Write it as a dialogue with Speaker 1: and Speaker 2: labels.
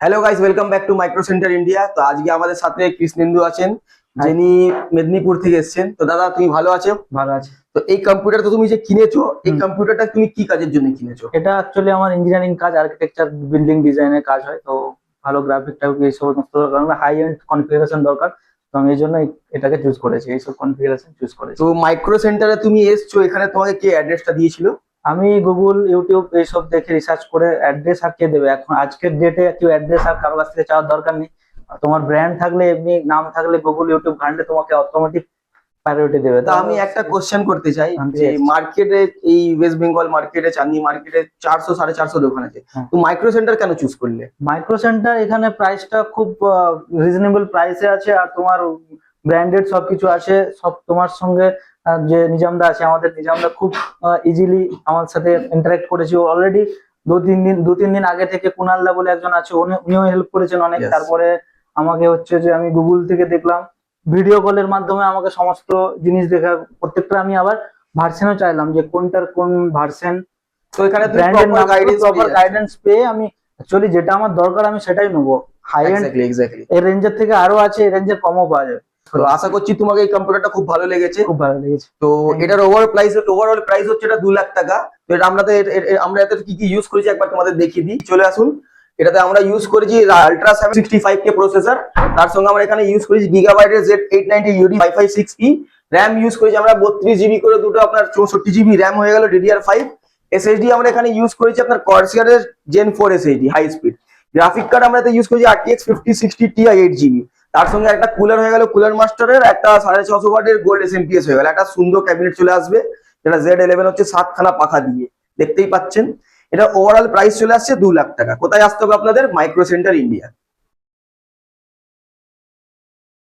Speaker 1: Hello guys, welcome back to micro centre India. তো আজকে আমাদের সাথে কৃষ্ণেন্দু আছেন, যিনি মেদিনীপুর থেকে এসেছেন। তো দাদা, তুমি ভালো আছো?
Speaker 2: ভালো আছে।
Speaker 1: তো এই কম্পিউটারটা তুমি যে কিনেছো, এই কম্পিউটারটা তুমি কি কাজের জন্য কিনেছো?
Speaker 2: এটা অ্যাকচুয়ালি আমার ইঞ্জিনিয়ারিং কাজ, আর্কিটেকচার, বিল্ডিং ডিজাইনের কাজ হয়। তো ভালো গ্রাফিক টাইপ এই সমস্ত হাই এন্ড কনফিগারেশন দরকার। তো আমি এই জন্য এটাকে চুজ করেছি, এইসব কনফিগারেশন চুজ করেছি।
Speaker 1: তো মাইক্রো সেন্টারে তুমি এসছো, এখানে তোমাকে কে অ্যাড্রেসটা দিয়েছিল?
Speaker 2: আমি গুগল, ইউটিউব এইসব দেখে রিসার্চ করে অ্যাড্রেস আর কে দেবে এখন আজকের ডেটে, কেউ অ্যাড্রেস আর কারো কাছ থেকে চাওয়ার দরকার নেই। তোমার ব্র্যান্ড থাকলে, এমনি নাম থাকলে, গুগল ইউটিউব ঘাঁটলে তোমাকে অটোমেটিক প্রায়োরিটি দেবে।
Speaker 1: তা আমি একটা কোশ্চেন করতে চাই
Speaker 2: জানতে
Speaker 1: যে
Speaker 2: চাইছি।
Speaker 1: মার্কেটে, এই ওয়েস্ট বেঙ্গল মার্কেটে, চাঁদনি মার্কেটে 400-450 দোকান আছে।
Speaker 2: হ্যাঁ।
Speaker 1: তো মাইক্রো সেন্টার কেন চুজ করলে?
Speaker 2: মাইক্রো সেন্টার এখানে প্রাইসটা খুব রিজনেবল প্রাইসে আছে, আর তোমার ব্র্যান্ডেড সবকিছু আছে। সব তোমার সঙ্গে যে নিজামদা আছে, আমাদের নিজামদা খুব ইজিলি আমার সাথে ইন্টারেক্ট করেছি অলরেডি। দু তিন দিন আগে থেকে কুনালদা বলে একজন আছে, উনিও হেল্প করেছেন অনেক।
Speaker 1: Yes.
Speaker 2: তারপরে আমাকে হচ্ছে যে আমি গুগল থেকে দেখলাম, ভিডিও কলের মাধ্যমে আমাকে সমস্ত জিনিস দেখা, প্রত্যেকটা আমি আবার ভার্সনও চাইলাম যে কোনটার কোন ভার্সন,
Speaker 1: তো এখানে তুমি
Speaker 2: ব্র্যান্ডের
Speaker 1: প্রপার
Speaker 2: নাম,
Speaker 1: গাইডেন্স
Speaker 2: প্রপার গাইডেন্স পেয়ে আমি অ্যাকচুয়ালি যেটা আমার দরকার আমি সেটাই নেবো। High and
Speaker 1: exactly.
Speaker 2: এর রেঞ্জের থেকে আরো আছে, এই রেঞ্জের কমও পাওয়া যাবে।
Speaker 1: তো আশা করছি তোমাকে এই কম্পিউটারটা খুব ভালো লেগেছে।
Speaker 2: খুব ভালো লেগেছে।
Speaker 1: তো এটার ওভারঅল প্রাইস হচ্ছে এটা 2 লাখ টাকা। তো এটা আমরা এতে কি কি ইউজ করেছি একবার তোমাদের দেখিয়ে দিই, চলে আসুন। এটাতে আমরা ইউজ করেছি আল্ট্রা 765K প্রসেসর, তার সঙ্গে আমরা এখানে ইউজ করেছি গিগাবাইটের Z890 UD 556E RAM use করেছি আমরা 32 GB করে, দুটো আপনার 64 GB র্যাম হয়ে গেল DDR5। SSD আমরা এখানে ইউজ করেছি আপনার কর্সিয়ারের Gen 4 SSD high speed. Graphic card আমরা এতে ইউজ করেছি RTX 5060 Ti 8 GB। তার সঙ্গে একটা কুলার হয়ে গেল, কুলার মাস্টারের একটা 650 ওয়াটের গোল্ড SMPS হয়ে গেল। একটা সুন্দর ক্যাবিনেট চলে আসবে, যেটা Z11 হচ্ছে 7খানা পাখা দিয়ে, দেখতেই পাচ্ছেন। এটা ওভারঅল প্রাইস চলে আসছে 2 লাখ টাকা। কোথায় আসতে হবে আপনাদের? Micro centre India.